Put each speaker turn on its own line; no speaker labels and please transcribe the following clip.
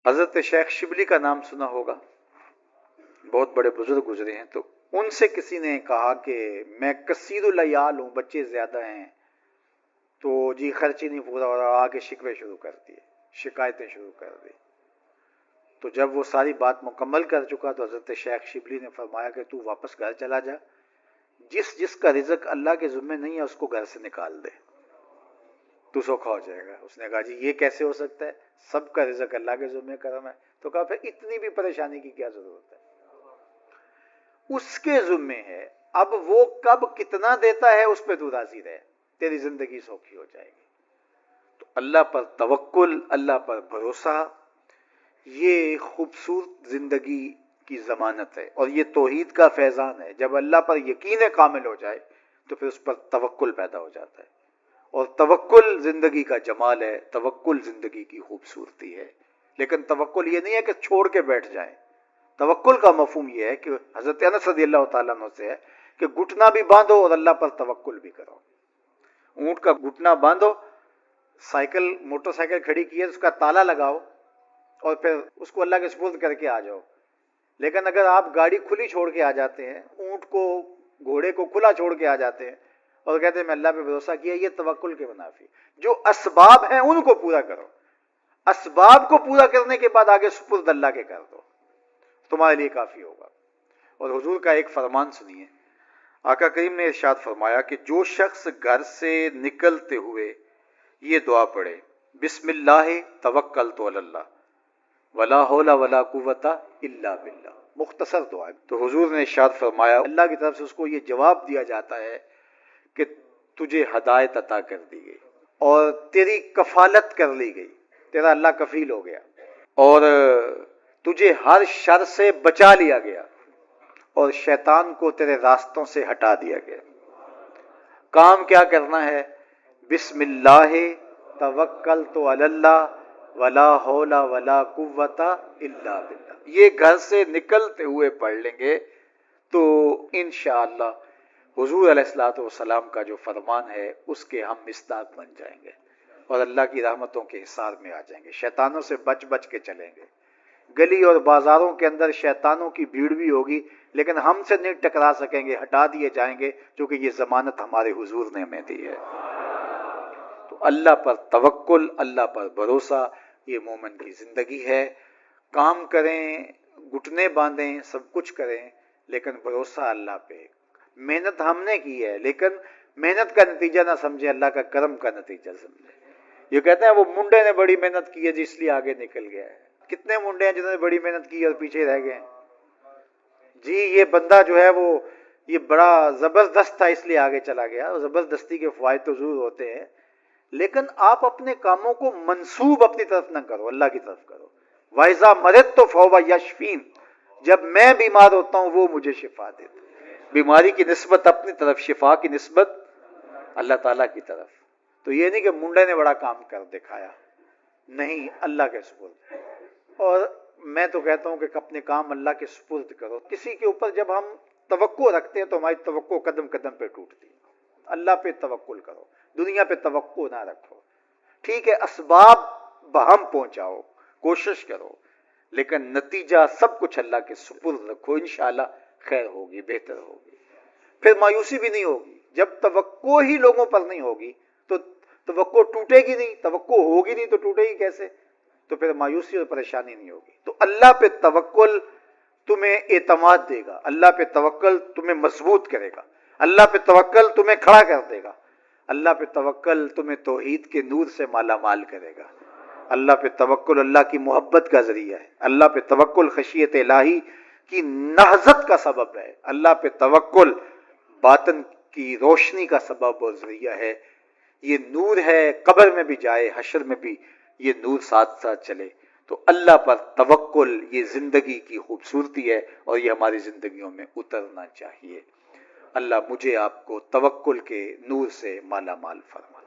हजरत शेख शिबली का नाम सुना होगा, बहुत बड़े बुजुर्ग गुजरे हैं। तो उनसे किसी ने कहा कि मैं कसीरुल अयाल हूँ, बच्चे ज्यादा हैं, तो जी खर्च ही नहीं पूरा हो रहा, आके शिकवे शुरू कर दिए, शिकायतें शुरू कर दी। तो जब वो सारी बात मुकम्मल कर चुका तो हजरत शेख शिबली ने फरमाया कि तू वापस घर चला जा, जिस जिसका रिजक अल्लाह के जुम्मे नहीं है उसको घर से निकाल दे, तू सौखा हो जाएगा। उसने कहा जी ये कैसे हो सकता है, सबका रिजक अल्लाह के जुम्मे करम है। तो कहा फिर इतनी भी परेशानी की क्या जरूरत है, उसके जुम्मे है, अब वो कब कितना देता है उस पर तू राजी रहे, तेरी जिंदगी सौखी हो जाएगी। तो अल्लाह पर तवक्कुल, अल्लाह पर भरोसा, ये खूबसूरत जिंदगी की जमानत है और ये तौहीद का फैजान है। जब अल्लाह पर यकीन कामिल हो जाए तो फिर उस पर तवक्कुल पैदा हो जाता है, और तवक्कुल जिंदगी का जमाल है, तवक्कुल जिंदगी की खूबसूरती है। लेकिन तवक्कुल ये नहीं है कि छोड़ के बैठ जाए। तवक्कुल का मफहूम यह है कि हजरत अनस रज़ियल्लाहु तआला अन्हु से है कि घुटना भी बांधो और अल्लाह पर तवक्कुल भी करो। ऊंट का घुटना बांधो, साइकिल मोटरसाइकिल खड़ी की है उसका ताला लगाओ और फिर उसको अल्लाह के सुपुर्द करके आ जाओ। लेकिन अगर आप गाड़ी खुली छोड़ के आ जाते हैं, ऊंट को घोड़े को खुला छोड़ के आ जाते हैं और कहते हैं मैं अल्लाह पे भरोसा किया, ये तवक्कुल के मुनाफी। जो असबाब हैं उनको पूरा करो, असबाब को पूरा करने के बाद आगे सुपुर्द अल्लाह के कर दो, तुम्हारे लिए काफी होगा। और हुजूर का एक फरमान सुनिए, आका करीम ने इरशाद फरमाया कि जो शख्स घर से निकलते हुए ये दुआ पढ़े, बिस्मिल्लाह तवक्कलतु अलल्लाह वला हौला वला कुव्वता इल्ला बिल्लाह, मुख्तसर दुआ है। तो हुजूर ने इरशाद फरमाया अल्लाह की तरफ से उसको ये जवाब दिया जाता है कि तुझे हदायत अता कर दी गई और तेरी कफालत कर ली गई, तेरा अल्लाह कफील हो गया और तुझे हर शर से बचा लिया गया और शैतान को तेरे रास्तों से हटा दिया गया। काम क्या करना है, बिस्मिल्लाह तवक्कलतु अलल्लाह वला हौला वला कुव्वता इल्ला बिल्लाह। ये घर से निकलते हुए पढ़ लेंगे तो इंशाअल्लाह हुजूर अलैहिस्सलातु वस्सलाम का जो फरमान है उसके हम मिस्दाक बन जाएंगे और अल्लाह की रहमतों के हिसार में आ जाएंगे। शैतानों से बच बच के चलेंगे। गली और बाजारों के अंदर शैतानों की भीड़ भी होगी, लेकिन हमसे नहीं टकरा सकेंगे, हटा दिए जाएंगे, क्योंकि ये जमानत हमारे हुजूर ने हमें दी है। तो अल्लाह पर तवक्कुल, अल्लाह पर भरोसा, ये मोमिन की जिंदगी है। काम करें, घुटने बांधें, सब कुछ करें, लेकिन भरोसा अल्लाह पे। मेहनत हमने की है, लेकिन मेहनत का नतीजा ना समझे, अल्लाह का करम का नतीजा समझे। ये कहते हैं वो मुंडे ने बड़ी मेहनत की है जी इसलिए आगे निकल गया है। कितने मुंडे हैं जिन्होंने बड़ी मेहनत की और पीछे रह गए जी। ये बंदा जो है वो ये बड़ा जबरदस्त था इसलिए आगे चला गया। जबरदस्ती के फायदे तो जरूर होते हैं, लेकिन आप अपने कामों को मंसूब अपनी तरफ न करो, अल्लाह की तरफ करो। वाइजा मरद तो फौवा यशफीन, जब मैं बीमार होता हूं वो मुझे शिफा देता। बीमारी की निस्बत अपनी तरफ, शिफा की निस्बत अल्लाह ताला की तरफ। तो ये नहीं कि मुंडे ने बड़ा काम कर दिखाया, नहीं, अल्लाह के सुपुर्द। और मैं तो कहता हूं कि अपने काम अल्लाह के सुपुर्द करो। किसी के ऊपर जब हम तवक्को रखते हैं तो हमारी तवक्को कदम कदम पे टूटती है। अल्लाह पे तवक्कुल करो, दुनिया पे तवक्को ना रखो। ठीक है, असबाब बहम पहुंचाओ, कोशिश करो, लेकिन नतीजा सब कुछ अल्लाह के सुपुर्द रखो। इंशाअल्लाह खैर होगी, बेहतर होगी, फिर मायूसी भी नहीं होगी। जब तवक्को ही लोगों पर नहीं होगी तो तवक्को टूटेगी नहीं, तवक्को होगी नहीं तो टूटेगी कैसे, तो फिर मायूसी और परेशानी नहीं होगी। तो अल्लाह पे तवक्कुल तुम्हें एतमाद देगा, अल्लाह पे तवक्कुल तुम्हें मजबूत करेगा, अल्लाह पे तवक्कुल तुम्हें खड़ा कर देगा, अल्लाह पे तवक्कुल तुम्हें तौहीद के नूर से माला माल करेगा। अल्लाह पे तवक्कुल अल्लाह की मोहब्बत का जरिया है। अल्लाह पे तवक्कुल खशियत इलाही की नहजत का सबब है। अल्लाह पे तवक्कुल बातन की रोशनी का सबब और जरिया है। ये नूर है, कब्र में भी जाए, हशर में भी ये नूर साथ साथ चले। तो अल्लाह पर तवक्कुल ये जिंदगी की खूबसूरती है और ये हमारी जिंदगियों में उतरना चाहिए। अल्लाह मुझे आपको तवक्कुल के नूर से माला माल फरमाए।